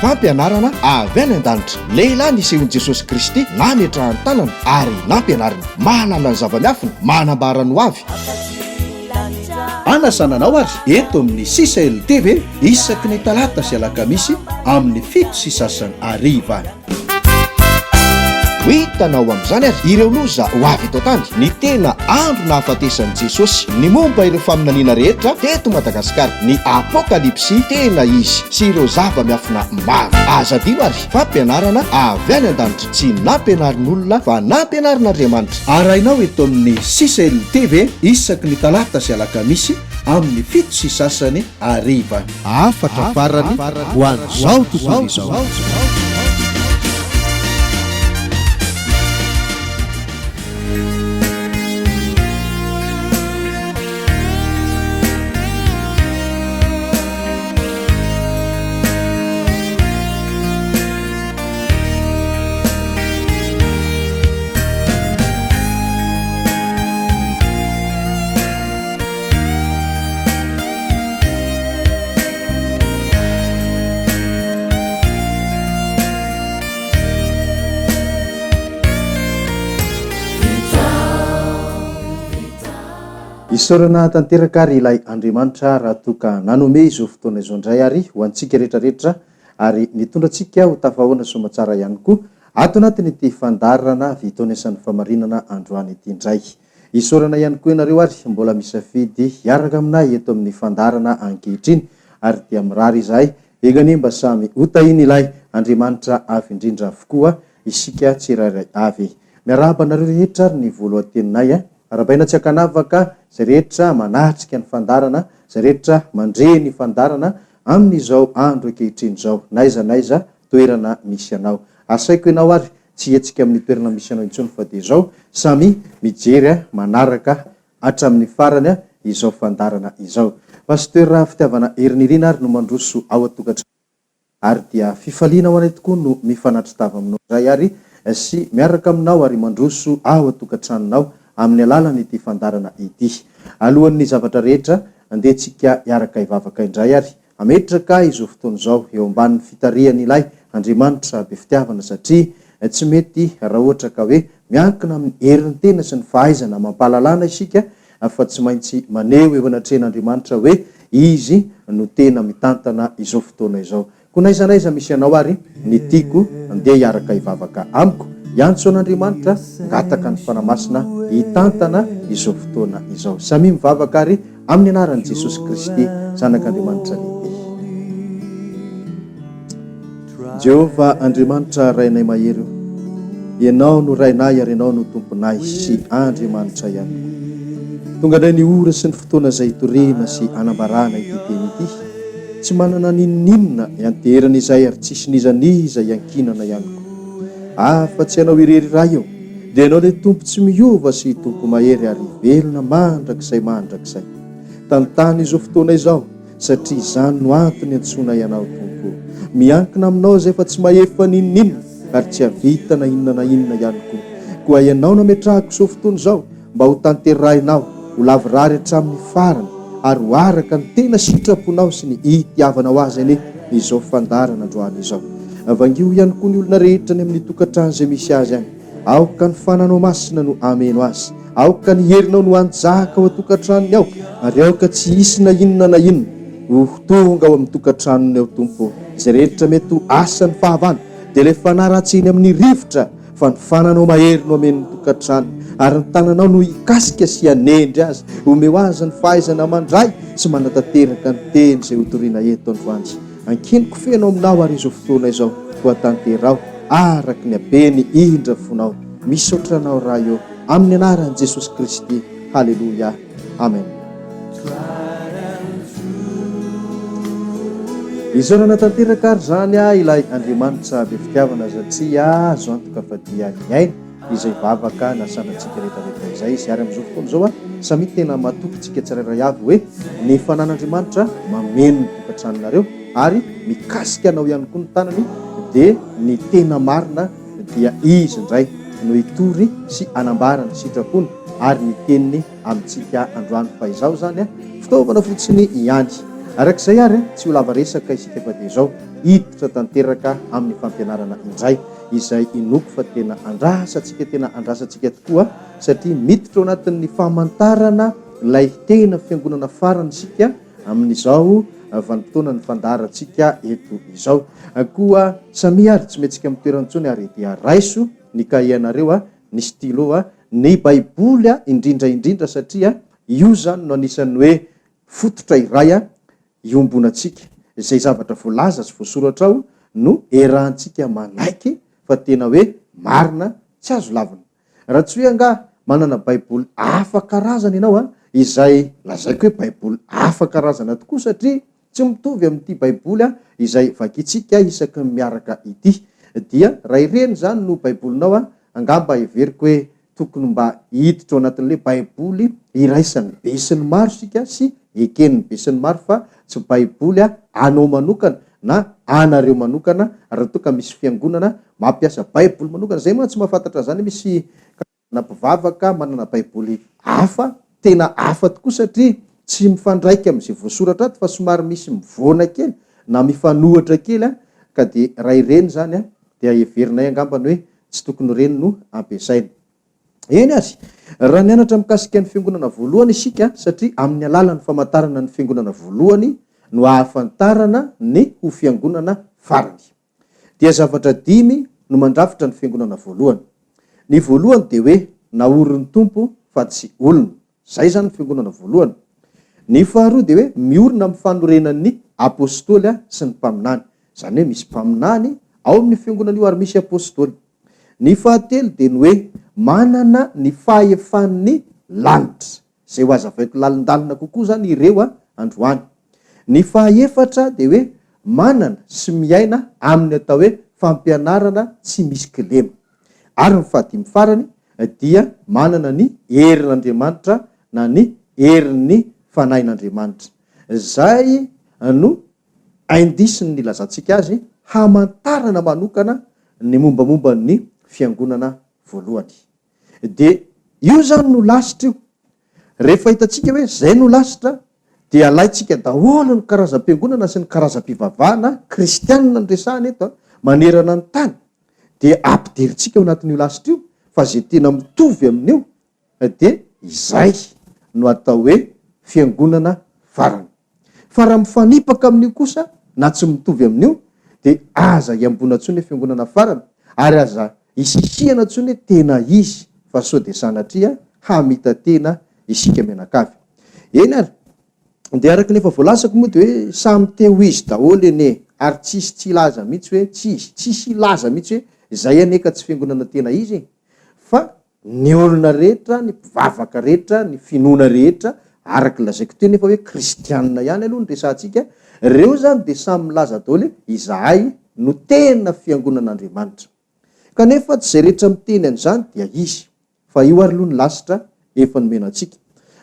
fampianarana avy any an-danitra. Lehilahy nisehon'i Jesosy Kristy nametrahany tanana ary nampianarina. Mahalala ny zava-miafina, manambarany ho avy. Anasananao ary eto amin'ny CICL TV isaky ny talata sy alakamisy amin'ny 7 sy sasany hariva. Hitanao amin'izany ary ireo loza ho avy eto tany. Ny tena andro nahafatesan'i Jesosy ny momba ireo faminaniana rehetra teto Madagasikara. Ny apokalipsy tena izy sy ireo zava-miafina maro. Aza dino ary fampianarana avy any an-danitra, tsy nampianarin'olona fa nampianarin'Andriamanitra. Arahinao eto amin'ny CICL TV isaky ny talata sy alakamisy amin'ny 7 sy sasany hariva. Afatra farany ho an'izao tontolo izao. Isorana tanteraka ary ilay Andriamanitra raha toka nanome izao fotoana izao indray ary ho antsika rehetrarehetra ary nitondra antsika ho tafahoana somatsara ihany koa ato anatin'ity fandarana vitaonesan'ny famarinana androany ity indray. Isorana ihany koa ianareo ary mbola misafidy hiaraka aminay eto amin'ny fandarana ankehitriny ary dia mirary izahay egany mba samy hotahiny ilay Andriamanitra avy indrindra avokoa isika tsirairay avy. Miarahaba anareo rehetra ary ny voalohan-teninay arabaina tsy akanavaka izay rehetra manatrika ny fandarana, izay rehetra mandre ny fandarana amin'izao andro ankehitriny izao. Naiza toerana misy anao. Asaiko ianao ary tsy hetsika amin'ny toerana misy anao intsony fa dia izao samy mijery manaraka hatramin'ny farany izao fandarana izao. Pasteur fitiavana herinirina ary no mandroso ao an-tokantrano. Ary dia fifaliana ho anay tokoa no mifanatitra tava aminao izay ary sy miaraka aminao ary mandroso ao an-tokantranonao amin'ny alalany ity fandarana ity. Alohan'ny zavatra rehetra andehantsika hiaraka hivavaka indray ary ametraka izao fotoana izao eo ambanin'ny fitarihan'ny ilay Andriamanitra be fitiavana satria tsy mety raha ohatra ka hoe miankina amin'ny herin'ny tena sy ny fahaizana mampahalalana isika fa tsy maintsy maneho eo anatrehan'Andriamanitra hoe izy no tena mitantana izao fotoana izao. Koa naiza misy anao ary ny tiako andeha hiaraka hivavaka amiko iantso an'Andriamanitra ngataka ny fanamasina hitantana izao fotoana izao. Samy mivavaka ary amin'ny anaran'i Jesosy Kristy zanak'Andriamanitra lehibe. Jehova Andriamanitra rainay mahery, ianao no rainay ary ianao no tomponay sy Andriamanitra ihany. Tonga indray ny ora sy ny fotoana izay hitorena sy anambarana ity teny ity. Tsy manana ninonina ianterana izay ary tsisy nizaniza iankinana ihany koa. Afa-tsy anao irery raha eo dia ianao ilay tompo tsy miova sy tompo mahery ary velona mandrakizay. Tantany izao fotoana izao satria izany no antony antsoina ianao tompo. Miankina aminao izay fa tsy mahefa ninonina ary tsy havita na inona ihany koa. Koa ianao nametrahako izao fotoana izao mba ho tanterahinao, ho lavirary hatramin'ny farany ary ho araka ny tena sitraponao sy ny itiavanao azy ane izao fandarana androany izao. Avangio ihany koa ny olona rehetra ny amin'ny tokantrano izay misy azy any. Aoka ny fananao masina no ameno azy. Aoka ny herinao no anjaka ao an-tokantranony ao. Ary aoka tsy hisy na inona ho tonga ao amin'ny tokantranony ao tompo. Izay rehetra mety ho asan'ny fahavana dia ilay fanaratsiny amin'ny rivotra fa ny fananao mahery no ameno ny tokantrano ary ny tananao no hikasika sy hanendry azy, homeo azy ny fahaizana mandray sy manatanteraka ny teny izay hotoriana eto androany. Ankiniko fenao aminao ary izao fotoana izao ho atanterao araky ny habeny indra fonao. Misaotranao raha eo amin'ny anaran'i Jesosy Kristy. Halleluja. Amen. Izao nanatanteraka ary zany ilay Andriamanitra be fitiavana satria azo antoka fa dia ny aina izay vavaka nasanantsika rehetrarehetra izay sy ary amin'izao fotoana izao samy tena matokintsika tsirairay avy hoe ny fanan'Andriamanitra mameno ny tokantranonareo ary mikasika anao ihany koa ny tanany dia ny tena marina dia izy indray no hitory sy anambara ny sitrapony ary ny teniny amintsika androany fa izao zany fitaovana fotsiny ihany Arak'izay ary tsy ho lava resaka isika fa dia izao hiditra tanteraka amin'ny fampianarana indray izay inoko fa tena andrasantsika tokoa satria miditra ao anatin'ny famantarana ilay tena fiangonana farany sika amin'izao vanim-potoana ny fandaharantsika eto izao. Koa samy ary tsy mentsika amin'ny toerantsony ary dia raiso ny kahianareo ny stylo ny baiboly indrindra satria io zany no anisan'ny hoe fototra iray iombonantsika izay zavatra voalaza sy voasoratra ao no erahantsika manaiky fa tena hoe marina tsy azo lavina. Raha tsy hoe anga manana baiboly hafa karazana ianao izay lazaiko hoe baiboly hafa karazana tokoa satria tsy mitovy amin'ity baiboly izay vakitsika isaky ny miaraka ity. Dia raha ireny zany no baibolinao angamba everiko hoe tokony mba hiditra ao anatin'le baiboly iraisan'ny be sy ny maro sika sy eken'ny be sy ny maro fa tsy baiboly anao manokana na anareo manokana raha toka misy fiangonana mampiasa baiboly manokana. Zay moa tsy mahafantatra zany misy mpivavaka manana baiboly hafa tena hafa tokoa satria tsy mifandraiky amin'izay voasoratra ato fa somary misy mivoana kely na mifanohatra kely ka dia raha ireny zany dia everinay angambany hoe tsy tokony ireny no ampiasaina. Eny azy raha nianatra mikasika ny fiangonana voalohany isika satria amin'ny alalan'ny famantarana ny fiangonana voalohany no ahafantarana ny ho fiangonana farany. Dia zavatra dimy no mandrafitra ny fiangonana voalohany. Ny voalohany dia hoe naorin'ny tompo fa tsy olona. Zay zany ny fiangonana voalohany. Ny faharoa dia hoe miorina amin'ny fanorenan'ny apôstôly sy ny mpaminany. Zany hoe misy mpaminany ao amin'ny fiangonana io ary misy apôstôly. Ny fahatelo dia ny hoe manana ny fahefan'ny lanitra. Zay ho azavaiko lalindalina kokoa zany ireo androany. Ny fahaefatra dia hoe manana sy miaina amin'ny atao hoe fampianarana tsy misy kilema. Ary ny fahadimy farany dia manana ny herin'Andriamanitra na ny herin'ny fanahin'Andriamanitra. Zay no aindisiny ny lazantsika azy hamantarana manokana ny mombamomba ny fiangonana voalohany. Dia io zany no lasitra io. Rehefa hitantsika hoe zay no lasitra dia alaitsika daholo ny karazam-piangonana sy ny karazam-pivavahana kristianina ny resahana eto manerana ny tany dia ampiderintsika ao anatin'io lasitra io fa zay tena mitovy amin'io dia izay no atao hoe fiangonana farany. Fa raha mifanipaka amin'io kosa na tsy mitovy amin'io dia aza iambonantsony hoe fiangonana farany ary aza isisihana ntsony hoe tena izy fa sao dia sanatria hamita tena isika menakavy. Eny ary dia araka nefa voalasako moa dia hoe samy teo izy daholo eny ary tsy laza mihitsy hoe tsisy laza mihitsy hoe izay aneka tsy fiangonana tena izy fa ny olona rehetra, ny mpivavaka rehetra, ny finoana rehetra araka lazaiko teo nefa hoe kristianina ihany aloha ny resantsika reo zany dia samy milaza daholo hoe izahay no tena fiangonan'Andriamanitra. Kanefa tsy zay rehetra miteny an'izany dia izy fa io ary aloha ny lasitra efa nomenantsika.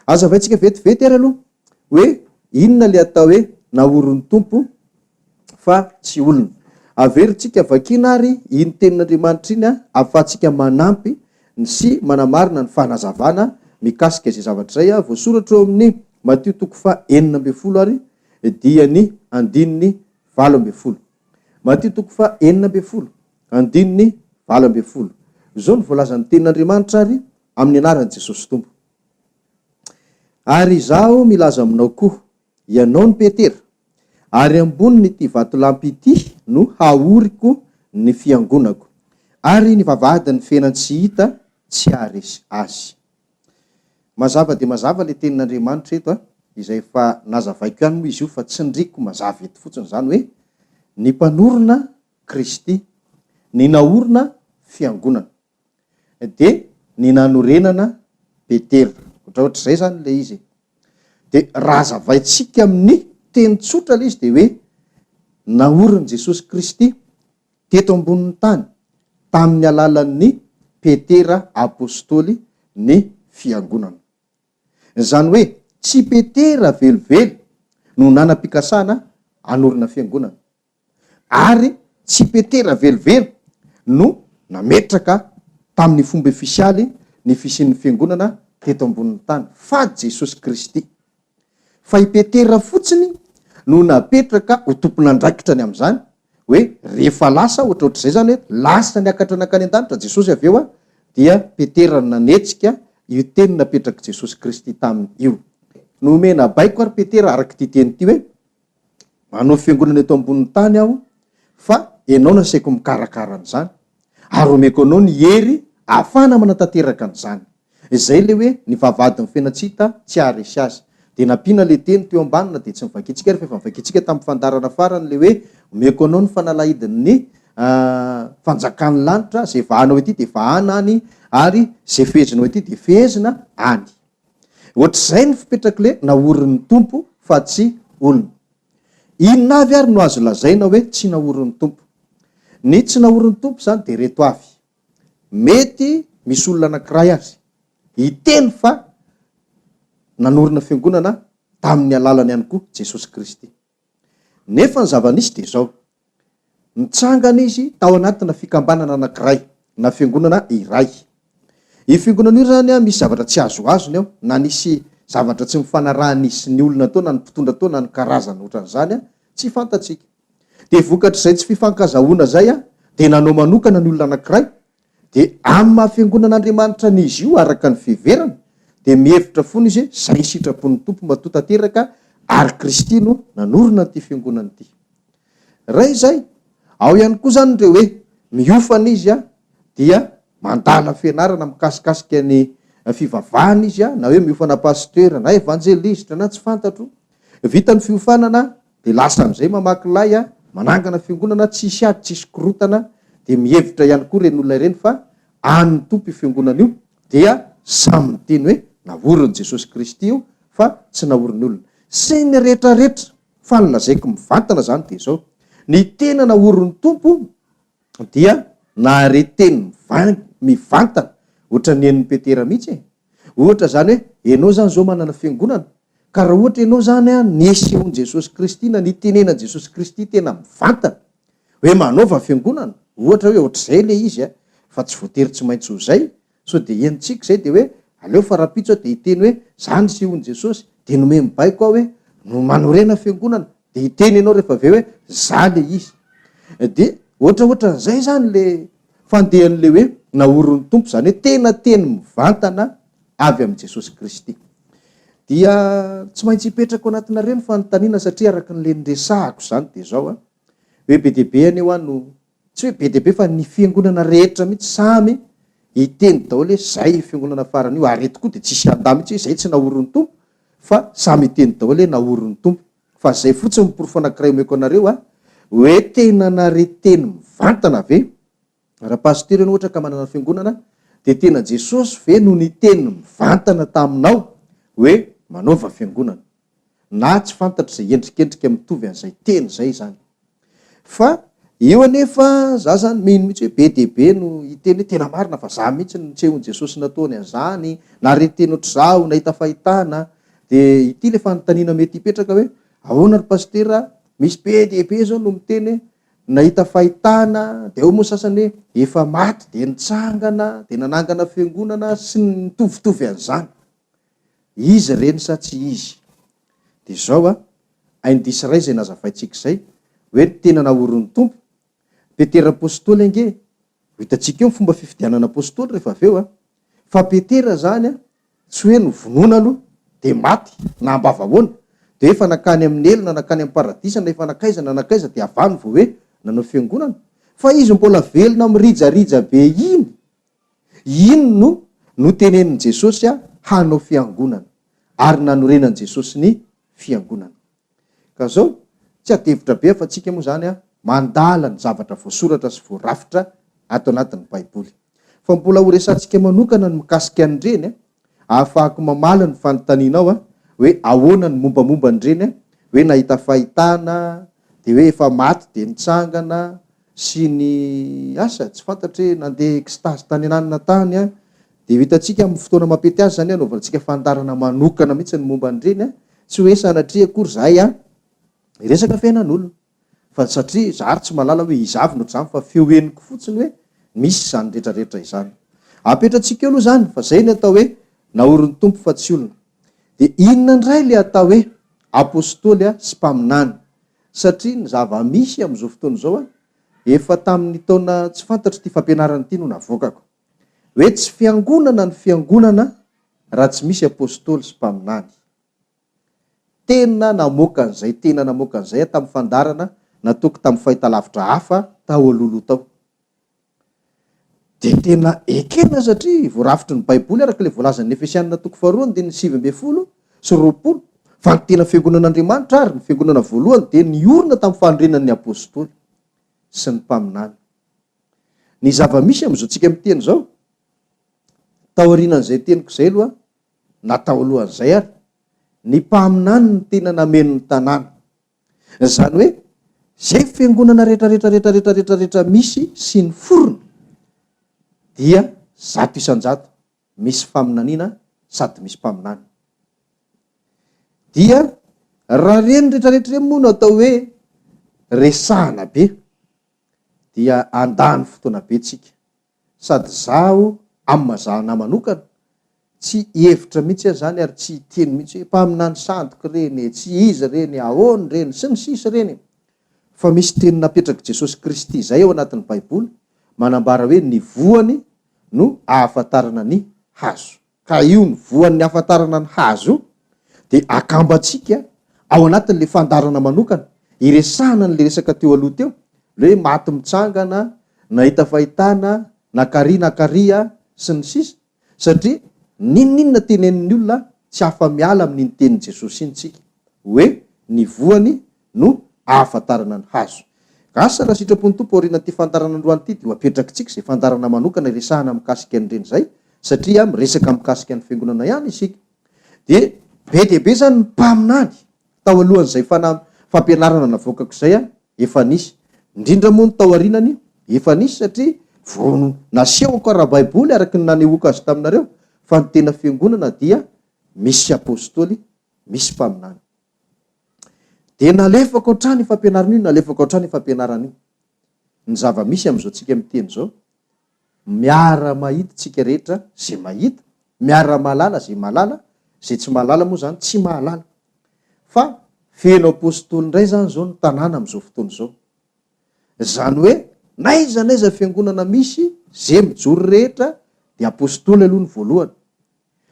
Azavaintsika vetivety ary aloha hoe inona le atao hoe naorin'ny tompo fa tsy olona. Averintsika vakina ary iny tenin'Andriamanitra iny ahafahantsika manampy sy manamarina ny fanazavana mikasika izay zavatra izay voasoratra eo amin'ny Mateo 4:40 ary dia ny 9:20. Mateo 4:40 izao ny voalazan'ny tenin'Andriamanitra ary amin'ny anaran'i Jesosy Tompo. Ary izaho milaza aminao koa, ianao ny Petera, ary amboniny ity vatolampy ity no haoriko ny fiangonako, ary ny vavahadin'ny fiainany tsy hita tsy haharesy azy. Mazava dia mazava le tenin'Andriamanitra eto izay fa nazavaiko ihany moa izy io fa tsy ndriko mazava eto fotsiny zany hoe ny mpanorona Kristy, ny naorina fiangonana dia ny nanorenana Petera. Ohatraohatr' izay zany le izy. Dia raha zavaitsika amin'ny teny tsotra le izy dia hoe naorina Jesosy Kristy teto ambonin'ny tany tamin'ny alalan'ny Petera apôstôly ny fiangonana. Zany hoe tsy Petera velively no nanam-pikasana anorina fiangonana ary tsy Petera velively no nametraka tamin'ny fomba ofisialy ny fisian'ny fiangonana teto ambonin'ny tany fa Jesosy Kristy. Fa i Petera fotsiny no napetraka ho tompon'andraikitra ny amin'izany hoe rehefa lasa ohatraohatr'izay zany hoe lasa niakatra nakany an-danitra Jesosy avy eo a dia Petera nanetsika io teny napetraka Jesosy Kristy taminy io. Nomena baiko ary Petera araka ty teny ty hoe manao fiangonana eto ambonin'ny tany aho fa ianao nasaiko mikarakara an'izany ary omeko anao ny hery ahafahana manatanteraka an'izany. Izay le hoe ny vavadin'ny fenatsita tsy aharesy azy. De nampiana le teny teo ambanina de tsy mivakitsika rehefa mivakitsika tamin'ny fandarana farany le hoe omeko anao ny fanalahidin'ny fanjakan'ny lanitra zay vahanao ety de vahana any ary zay fehezina ety de fehezina any. Ohatr'izay ny fipetraka le naorin'ny tompo fa tsy olona. Inona avy ary no azo lazaina hoe tsy naorin'ny tompo? Ny tsy naorin'ny tompo zany de reto avy. Mety misy olona anankiray azy hiteny fa nanorina fiangonana tamin'ny alalany ihany koa Jesosy Kristy. Nefa ny zava-nisy de zao. Nitsangana izy tao anatina fikambanana anankiray na fiangonana iray. I fiangonana io zany misy zavatra tsy azoazony ao, na nisy zavatra tsy mifanarahan'isy ny olona tao na ny mpitondra tao na ny karazana ohatran'izany tsy fantatsika. De vokatr'izay tsy fifankazahoana zay de nanao manokana ny olona anankiray de amin'ny mahafiangonan'Andriamanitra n'izy io araka ny fiverana de mihevitra foana izy hoe zay sitrapon'ny tompo matoa tanteraka ary Kristy no nanorina ty fiangonana ty. Ray zay ao ihany koa zany reo hoe miofana izy dia mandala fianarana mikasikasika ny fivavahana izy na hoe miofana pasteur na evangelista na tsy fantatro. Vitany fiofanana de lasa am'izay mamaky lay manangana fiangonana tsisy ady tsisy korotana de mihevitra ihany koa reny olona ireny fa an'ny tompo fiangonana io dia samy miteny hoe naoriny Jesosy Kristy io fa tsy naoriny olona. Sy ny rehetrarehetra fa nilazaiko mivantana zany de zao. Ny tena naoriny tompo dia nahareteny mivantana ohatra ny en'ny Petera mihitsy. Ohatra zany hoe ianao zany zao manana fiangonana ka raha ohatra ianao zany nesehon Jesosy Kristy na nitenena Jesosy Kristy tena mivantana hoe manaova fiangonana ohatra hoe ohatr'izay le izy fa tsy voatery tsy maintsy ho zay. So de enitsika zay de hoe aleo farapitso de hiteny hoe zany sehon Jesosy de nome mibaiko ao hoe no manorena fiangonana de hiteny ianao rehefa avy hoe za le izy. De ohatraohatran'izay zany le fandehan'le hoe naorin'ny tompo zany hoe tena teny mivantana avy amin'i Jesosy Kristy. Dia tsy maintsy hipetraka ao anatinareo ny fanontaniana satria araka n'le nresahako zany de zao hoe be deabe any eo no tsy hoe be deabe fa ny fiangonana rehetra mihitsy samy hiteny daholo hoe zay fiangonana farany io ary eto koa de tsisy anda mihitsy hoe zay tsy naorin'ny tompo fa samy hiteny daholo hoe naorin'ny tompo. Fa zay fotsiny miporofo anankiray omeko anareo hoe tena nareteny mivantana ve raha pasteur ianao ohatra ka manana fiangonana de tena Jesosy ve no niteny mivantana taminao hoe manaova fiangonana na tsy fantatra zay endrikendrika mitovy an'izay teny zay zany. Fa io anefa za zany mino mihitsy hoe be deabe no hiteny hoe tena marina fa za mihitsy nitsehony Jesosy nataony an'izany nareteny ohatr'izao nahita fahitana. De ity le fanontaniana mety hipetraka hoe ahoana ry pasteur misy be deabe zao no miteny nahita fahitana de ao moa sasany hoe efa maty de nitsangana de nanangana fiangonana sy nitovitovy an'izany. Izy reny sa tsy izy? De zao aindisy ray zay nazavaitsika izay hoe tena naorin'ny tompo. Petera apôstôly ange hitantsika eo fomba fifidianana apôstôly rehefa avy eo fa Petera zany tsy hoe novonona aloha de maty na ambavahoana de efa nakany amin'ny elona nakany amin'ny paradisa na efa nakaiza de avany vao hoe nanao fiangonana. Fa izy mbola velona mirijarija be ino no tenenin Jesosy hanao fiangonana ary nanorenan Jesosy ny fiangonana. Ka zao tsy adevitra be fa tsika moa zany mandala ny zavatra voasoratra sy voarafitra ato anatin'ny Baiboly. Fa mbola ho resantsika manokana ny mikasika an'ireny ahafahako mamala ny fanontanianao hoe ahoana ny mombamomba an'ireny hoe nahita fahitana de hoe efa maty de nitsangana sy ny asa tsy fantatry hoe nandeha ekstazy tany ananina tany de hitantsika amin'ny fotoana mampety azy zany anaovantsika fandarana manokana mihitsy ny momba an'ireny tsy hoe sanatria akory zahay resaka fiainan'olona fa satria zary tsy malala hoe izavy no ohatr'izany fa feoeniko fotsiny hoe misy zany rehetrarehetra izany. Apetratsika eo aloha zany fa zay ny atao hoe naorin'ny tompo fa tsy olona. De inona indray le atao hoe apôstôly sy mpaminany, satria ny zava-misy amin'izao fotoana izao efa tamin'ny taona tsy fantatro ty fampianarana ity no navokako hoe tsy fiangonana ny fiangonana raha tsy misy apôstôly sy mpaminany. Tena namoaka an'izay tamin'ny fandarana nataoko tamin'ny fahitalavitra hafa tao alolo tao. De tena ekena satria voarafitry ny baiboly araka le voalazan'ny Efesianina 2:7-20 sy 20 fa ny tena fiangonan'Andriamanitra ary ny fiangonana voalohany de niorina tamin'ny fandrenan'ny apôstôly sy ny mpaminany. Ny zava-misy amin'izao tsika miteny zao, taorianan'izay teniko zay aloha, natao alohan'izay ary, ny mpaminany ny tena nameno ny tanàna. Zany hoe, zay fiangonana rehetra misy sy ny forony, dia 100% misy faminaniana sady misy mpaminany. Dia raha reny rehetrarehetra moa no atao hoe resahana be, dia andany fotoana be tsika. Sady zaho amin'ny mazahana manokana tsy hevitra mihitsy zany ary tsy teny mihitsy hoe mpaminany sandoka reny, tsy izy reny, ahoany reny sy ny sisa reny. Fa misy teny napetraky Jesosy Kristy zay ao anatin'ny baiboly manambara hoe ny voany no ahafantarana ny hazo. Ka io ny voan'ny ahafantarana ny hazo de akambatsika ao anatin'le fandarana manokana, iresahana n'le resaka teo aloha teo, le maty mitsangana, nahita fahitana, nakaria sy ny sisa, satria ninona tenenin'ny olona tsy afa-miala amin'iny tenin' Jesosy iny tsika hoe ny voany no ahafantarana ny hazo. Asa raha sitrapon'ny tompo aoriana ty fandarana androany ity de apetraky tsika zay fandarana manokana iresahana mikasika an'ireny zay, satria miresaka mikasika ny fiangonana ihany isika. De be dia be zany ny mpaminany tao alohan'izay fampianarana navoakako zay efa nisy, indrindra moa ny tao aorinany efa nisy, satria vao nasehoko raha baiboly araky ny nanehoaka azy taminareo fa ny tena fiangonana dia misy apôstôly, misy mpaminany. De nalefako hatrany fampianarana io, ny zava-misy amin'izao tsika miteny zao, miara mahita tsika rehetra zay mahita, miara malala zay malala, zay tsy malala moa zany tsy mahalala. Fa feno apôstôly indray zany zao ny tanàna amin'izao fotoana zao. Zany hoe naiza fiangonana misy zay mijoro rehetra de apôstôly aloha ny voalohany.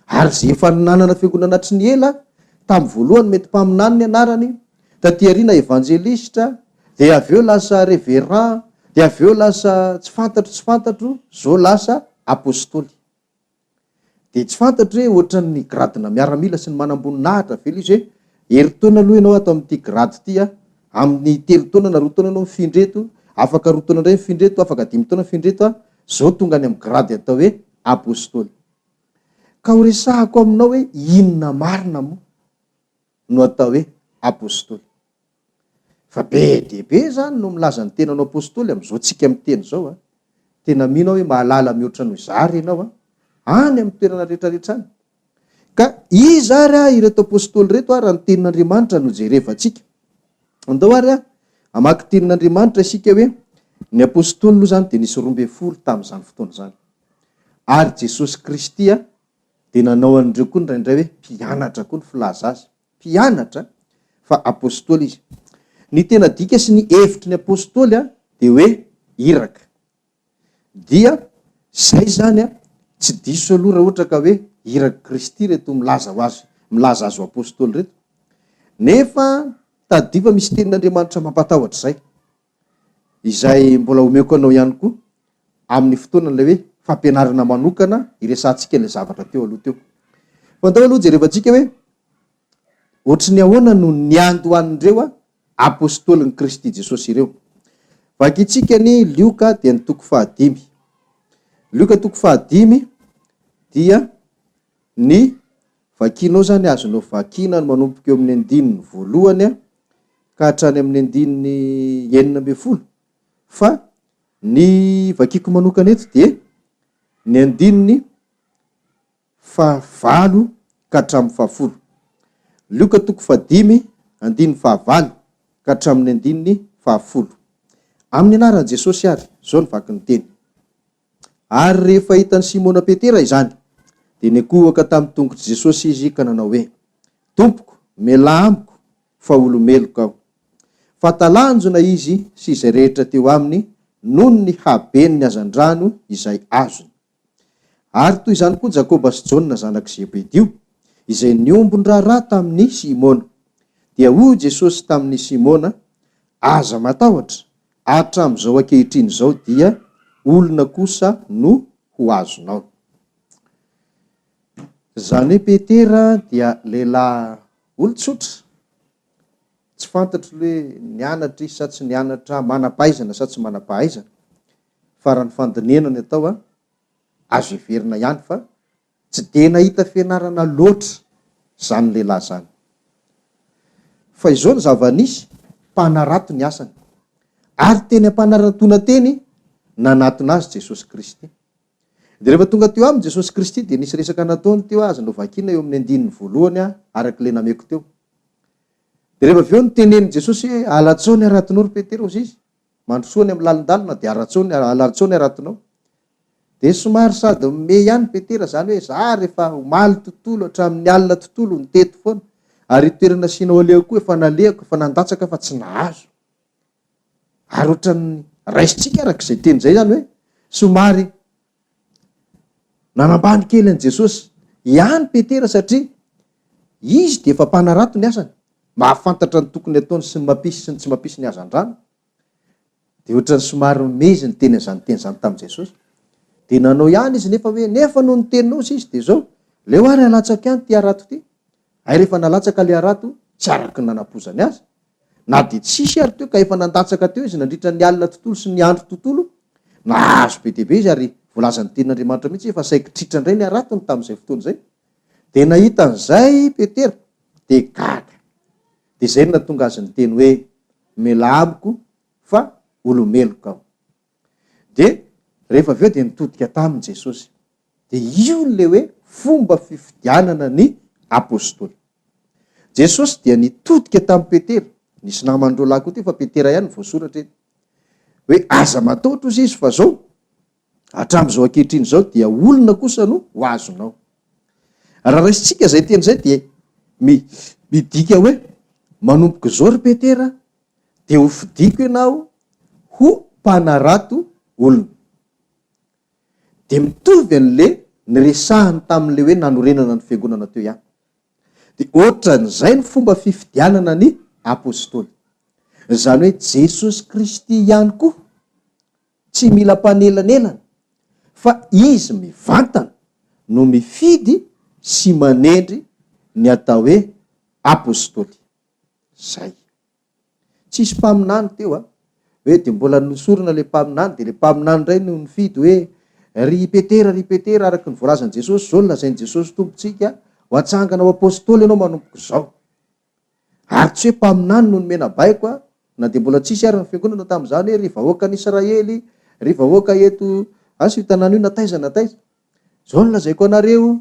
Ary zay efa nanana fiangonana tsy ny ela, tamin'ny voalohany mety mpaminany ny anarany, taty aoriana evangelista, de aveo lasa révérend, de aveo lasa tsy fantatro, zao lasa apôstôly. De tsy fantatro hoe ohatran'ny gradina miaramila sy ny manamboninahitra velo izy hoe herintaona aloha ianao ato amin'ity grady ity amin'ny 3 taona na 2 taona ianao mifindreto, afaka 2 taona indray mifindreto, afaka 5 taona mifindreto, zao tonga any amin'ny grady atao hoe apôstôly. Ka ho resahako aminao hoe inona marina moa no atao hoe apôstôly. Fa be dia be zany no milaza ny tenanao apôstôly amin'izao tsika miteny zao tena mino hoe mahalala mihoatra noho zary ianao any amin'ny toerana rehetrarehetra any. Ka iza ary ireto apôstôly reto raha ny tenin'Andriamanitra no jerevantsika. Andao ary amaky tenin'Andriamanitra isika hoe ny apôstôly aloha zany de nisy 12 tamin'izany fotoana zany. Ary Jesosy Kristy de nanao an'ireo koa indraindray hoe mpianatra koa ny filaza azy. Mpianatra fa apôstôly izy. Ny tena dika sy ny hevitry ny apôstôly de hoe iraka. Dia zay zany tsy diso aloha raha ohatra ka hoe iraka Kristy reto milaza azy apôstôly reto. Nefa tadiva misy tenin'Andriamanitra mampatahotra zay. Izay mbola omeko anao ihany koa amin'ny fotoana le hoe fampianarana manokana iresantsika le zavatra teo aloha teo. Fa andao aloha jerevantsika hoe ohatry ny ahoana no niandohan'ireo apôstôly ny Kristy Jesosy ireo. Vakitsika ny Lioka dia ny 5. Lioka 5 dia ny vakinao zany azonao vakina no manomboka eo amin'ny 9 ka hatrany amin'ny 9. Fa ny vakiko manokana eto dia ny 9 ka hatramin'ny 10. Lioka 5 ka hatramin'ny 10. Amin'ny anaran'i Jesosy ary zao ny vaky ny teny. Ary rehefa hitany Simona Petera izany de nikohaka tamin'ny tongotry Jesosy izy ka nanao hoe, Tompoko, mela amiko fa olomeloka aho. Fatalanjona izy sy izay rehetra teo aminy noho ny habeny ny azandrano izay azony. Ary toy izany koa Jakoba sy Jaona zanak' Zebedio izay niombon-draharaha tamin'ny Simona. Dia hoy Jesosy tamin'ny Simona, aza matahotra, hatramin'izao ankehitriny izao dia olona kosa no ho azonao. Zany hoe Petera dia lehilahy olon-tsotra, tsy fantatro hoe nianatra izy sa tsy nianatra, manam-pahaizana sa tsy manam-pahaizana, fa raha ny fandinenany atao azo heverina ihany fa tsy de nahita fianarana loatra zany lehilahy zany. Fa izao ny zava-nisy, mpanarato ny asany, ary teny am-panaratona teny nanatona azy Jesosy Kristy. De rehefa tonga teo aminy Jesosy Kristy de nisy resaka nataony teo azy no vakiana eo amin'ny 15 araka le nameko teo. De rehefa aveo nyteneny Jesosy hoe alatsao ny aratinao ry Petera ozy izy, mandrosoa ny amin'ny lalindalina de alatsao ny aratinao. De somary sady me ihany Petera zany hoe za rehefa omaly tontolo hatramin'ny alina tontolo ny teto foana, ary toerana sinao aleo koa efa naleako efa nandatsaka fa tsy nahazo. Ary ohatran'ny raisitsika arak'izay teny zay zany hoe somary nanambany kely an' Jesosy ihany Petera satria izy de efa mpanarato ny asany, mahafantatra ny tokony ataony sy ny mampisy sy ny tsy mampisy ny azandrano. De ohatran'ny somary mezy ny teny zany teny zany tamin'i Jesosy. De nanao ihany izy nefa hoe nefa no ny teninao izy de zao leo ary alatsaka ihany ty arato ty. Ay rehefa nalatsaka le arato tsy araky ny nanapozany azy, na de tsisy ary teo ka efa nandatsaka teo izy nandritra ny alina tontolo sy ny andro tontolo, nahazo be dehibe izy ary volazan'ny tenin'Andriamanitra mihitsy efa saika tritra indray ny aratony tamin'izay fotoana izay. De nahita an'izay Petera de gaga. De zay no natonga azy ny teny hoe mela amiko fa olomeloka aho. De rehefa aveo de nitodika tamin'i Jesosy. De io le hoe fomba fifidianana ny apôstôly. Jesosy dia nitodika tamin'i Petera, nisy namandreo lahy koa ty fa Petera ihany voasoratra ety. Hoe aza matahotra ozy izy fa zao hatramin'izao ankehitriny zao dia olona kosa no ho azonao. Raha raisitsika zay teny zay dia midika hoe manomboka zao ry Petera de ho fidiko ianao ho mpanarato olona. De mitovy an'le niresahany tamin'le hoe nanorenana ny fiangonana teo ihany. De ohatran'izay ny fomba fifidianana ny apôstôly. Zany hoe Jesosy Kristy ihany koa tsy mila mpanelanelana, fa izy mivantana no mifidy sy manendry ny atao hoe apôstôly. Zay. Tsisy mpaminany teo hoe de mbola nosorona le mpaminany de le mpaminany ray no nifidy hoe ry Petera araky ny voalazan'i Jesosy zao lazain'i Jesosy tompontsika ho atsangana ho apôstôly ianao manomboka zao. Ary tsy hoe mpaminany no nomena baiko na de mbola tsisy ary ny fiangonana tamin'izany hoe ry vahoaka an'Israely, ry vahoaka eto asy io tanàna io nataiza. Zao no lazaiko anareo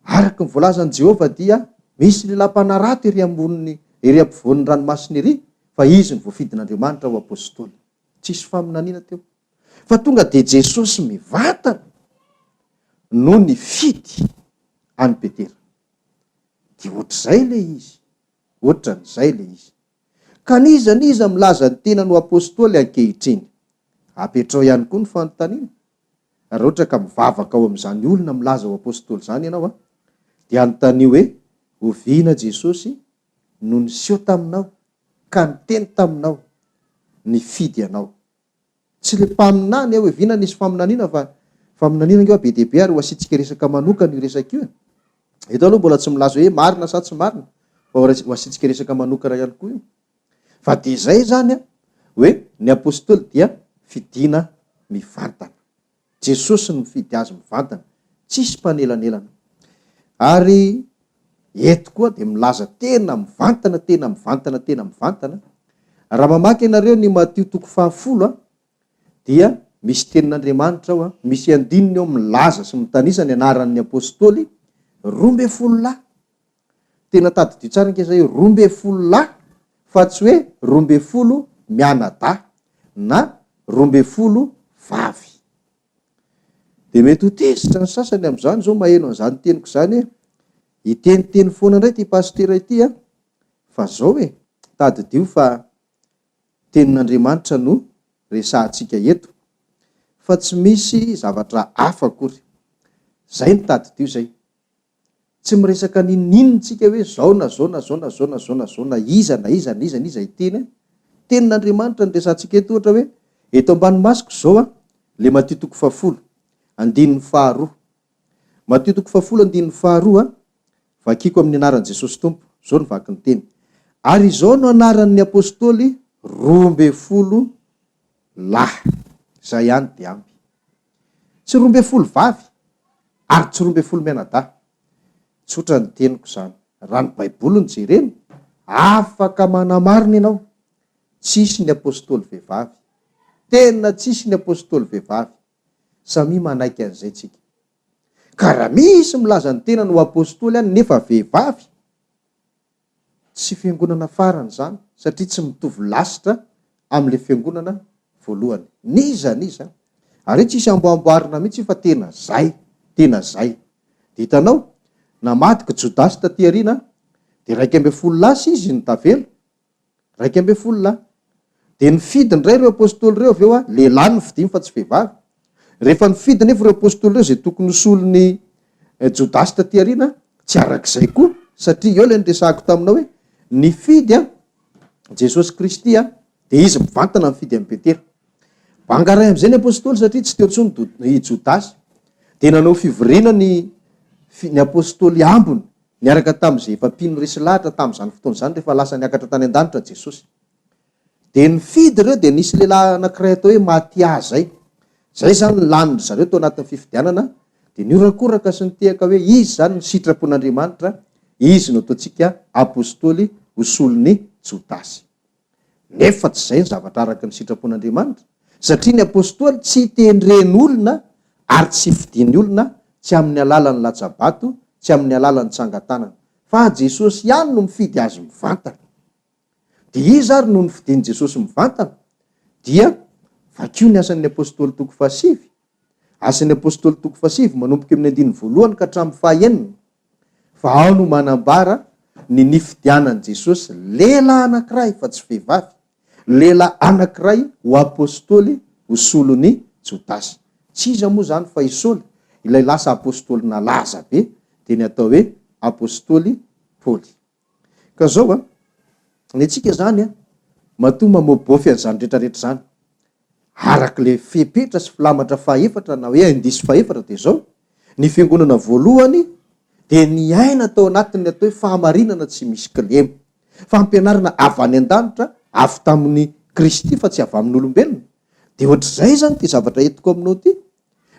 araky ny voalazan'i Jehova dia misy lelam-panarato ery ampovoan'ny ranomasina ery, fa izy ny voafidin'Andriamanitra ho apôstôly. Tsisy faminaniana teo. Fa tonga de Jesosy mivantana no nifidy any Petera. De ohatr'izay le izy. Ohatran'izay le izy. Ka niza milaza ny tena no apôstôly ankehitriny. Apetrao ihany koa ny fanontaniana. Raha ohatra ka mivavaka ao amin'izany olona milaza ho apôstôly zany ianao dia anontania hoe oviana Jesosy no niseho taminao ka niteny taminao nifidy anao. Tsy le mpaminany hoe vina nisy faminaniana fa faminaniana io be dehibe ary ho asitsika resaka manokana io resaka io. Eto aloha mbola tsy milaza hoe marina sa tsy marina, fa ho asitsika resaka manokana ihany koa io. Fa de zay zany hoe ny apôstôly dia fidiana mivantana. Jesosy no mifidy azy mivantana, tsisy mpanelanelana. Ary eto koa de milaza tena mivantana. Raha mamaky ianareo ny Matio 10 dia misy tenin'Andriamanitra ao misy andininy eo milaza sy mitanisa ny anaran'ny apôstôly 12 lahy. Tena tadidio tsara nke zay 12 lahy, fa tsy hoe 12 mianadahy na 12 vavy. De mety ho tezitra ny sasany amin'izany zao maheno an'izany teniko zany, iteniteny foana indray ty pastera ity fa zao hoe tadidio fa tenin'Andriamanitra no resahantsika eto fa tsy misy zavatra hafa akory. Zay ny tadidio zay. Tsy miresaka ninitsika hoe zao na iza iteny. Tenin'Andriamanitra ny resahantsika eto, ohatra hoe eto ambany masiko zao le Matio 10:5. Matio 10:5 vakiko amin'ny anaran'i Jesosy Tompo. Zao ny vaky ny teny. Ary izao no anaran'ny apôstôly 12 lahy. Zay ihany de ampy. Tsy 12 vavy ary tsy 12 mianadahy. Tsotra ny teniko zany. Raha ny Baiboly ny jerena, afaka manamarina ianao. Tsisy ny apôstôly vehivavy. Tena tsisy ny apôstôly vehivavy. Samy manaiky an'izay tsika. Ka raha misy milaza ny tena no apôstôly any nefa vehivavy, tsy fiangonana farany zany, satria tsy mitovy lasitra amin'le fiangonana voalohany. Niza. Ary tsisy amboamboarina mihitsy fa tena zay. De hitanao, namadika Jodasy taty arina, de 12 lahy izy ny tavela. 12 lahy. De nifidy ndray ireo apôstôly reo avy eo lehilahy no fidimy fa tsy vehivavy. Rehefa nifidy nefa ireo apôstôly reo zay tokony hosolon'ny Jodasy taty arina, tsy arak'izay koa, satria eo le niresahako taminao hoe nifidy Jesosy Kristy de izy mivantana mifidy amin'ny Petera. Bangaray am'izay ny apôstôly satria tsy teo intsony i Jodasy. De nanao fivoriana ny apôstôly ambony niaraka tamin'izay pampino resy lahatra tamin'izany fotoana zany rehefa lasa niakatra tany an-danitra Jesosy. De nifidy reo de nisy lehilahy anankiray atao hoe Matia zay. Zay zany laniny zareo tao anatin'ny fifidianana, de niorakoraka sy nitehaka hoe izy zany ny sitrapon'Andriamanitra, izy no ataontsika apôstôly hosolon'ny Jodasy. Nefa tsy zay ny zavatra araka ny sitrapon'Andriamanitra, satria ny apôstôly tsy tendren'olona ary tsy fidin'ny olona, tsy amin'ny alalan'ny latsabato, tsy amin'ny alalan'ny tsangatanana, fa Jesosy ihany no mifidy azy mivantana. De izy ary no nifidian'i Jesosy mivantana, dia vakio ny asan'ny apôstôly toko 7. Asan'ny apôstôly toko 7 manomboka amin'ny 1 ka hatramin'ny 9. Fa ao no manambara ny nifidianan'i Jesosy lehilahy anankiray fa tsy vehivavy, lehilahy anankiray ho apôstôly ho solon'ny Jodasy. Tsy iza moa zany fa Isaoly, ilay lasa apôstôly nalaza be, de ny atao hoe apôstôly Paoly. Ka zao ny antsika zany matoa mamobofy an'izany rehetrarehetra zany. Arak'le fepetra sy filamatra faefatra na hoe indisy faefatra de zao, ny fiangonana voalohany de ny aina tao anatin'ny atao hoe fahamarinana tsy misy kilema. Fampianarana avy any an-danitra, avy tamin'ny Kristy fa tsy avy amin'ny olombelona. De ohatr'izay zany ty zavatra entiko aminao ty.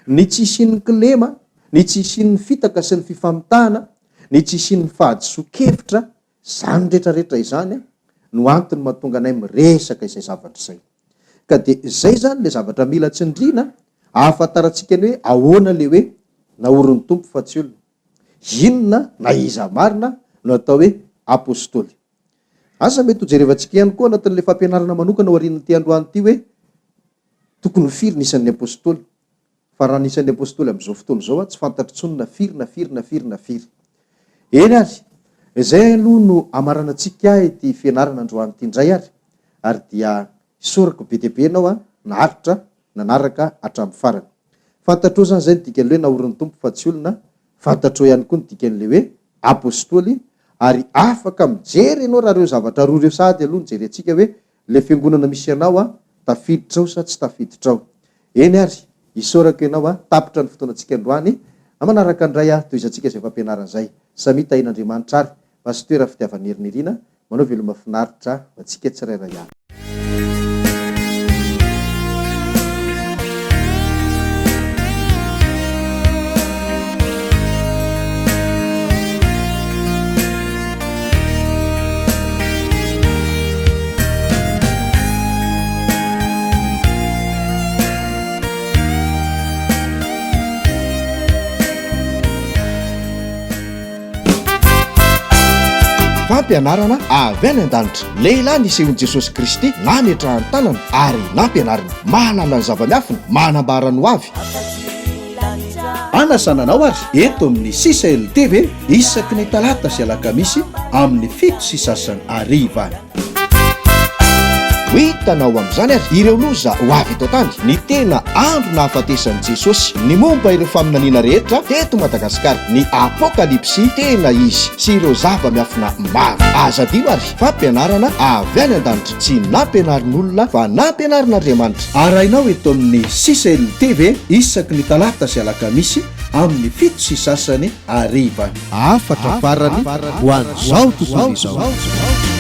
Ny tsy isian'ny kilema, ny tsy isian'ny fitaka sy ny fifamitahana, ny tsy isian'ny fahadiso-kevitra, zany rehetrarehetra izany no antony mahatonga anay miresaka izay zavatra izay. Ka de zay zany le zavatra mila tsindrina, ahafantarantsika ny hoe ahoana le hoe naorin'ny tompo fa tsy olona. Inona na iza marina no atao hoe apôstôly. Asa mety hojerevantsika ihany koa anatin'le fampianarana manokana aorian'ny ty androany ty hoe tokony ho firy nisan'ny apôstôly. Fa raha nisan'ny apôstôly amin'izao fotoana zao tsy fantatry tsony na firy. Eny ary, izay aloha no amaranantsika ity fianarana androany ty indray ary dia isorako be dia be ianao naharitra nanaraka hatramin'ny farany. Fantatrao zany zay ny dikan'le hoe naorin'ny tompo fa tsy olona, fantatrao ihany koa ny dikan'le hoe apôstôly, ary afaka mijery ianao raha reo zavatra roa reo sady aloha nijerentsika hoe le fiangonana misy anao tafiditra ao sa tsy tafiditra ao. Eny ary, isorako ianao tapitra ny fotoanantsika androany amanaraka indray toy izantsika izay fampianarana izay. Samita in'Andriamanitra ary, pasteur fitiavana herinirina, manao veloma finaritra ho antsika tsirairay avy. Fampianarana avy any an-danitra, lehilahy nisehon'i Jesosy Kristy nametrahany tanana ary nampianarina, mahalala ny zava-miafina, manambara no avy. Anasananao ary eto amin'ny CCL TV isaky ny talata sy alakamisy amin'ny 7 sy sasany ariva. ho hitanao amin'izany ary ireo loza ho avy eto tany ny tena andro nahafatesan'i Jesosy. Ny momba ireo faminaniana rehetra teto Madagasikara, ny apokalipsy tena izy sy ireo zava-miafina maro. Aza dio ary fampianarana avy any an-danitra, tsy nampianarin'olona fa nampianarin'Andriamanitra. Arahinao eto amin'ny CCL TV isaky ny talata sy alakamisy amin'ny 7 sy sasany hariva. Afatra farany ho an'izao tontolo izao.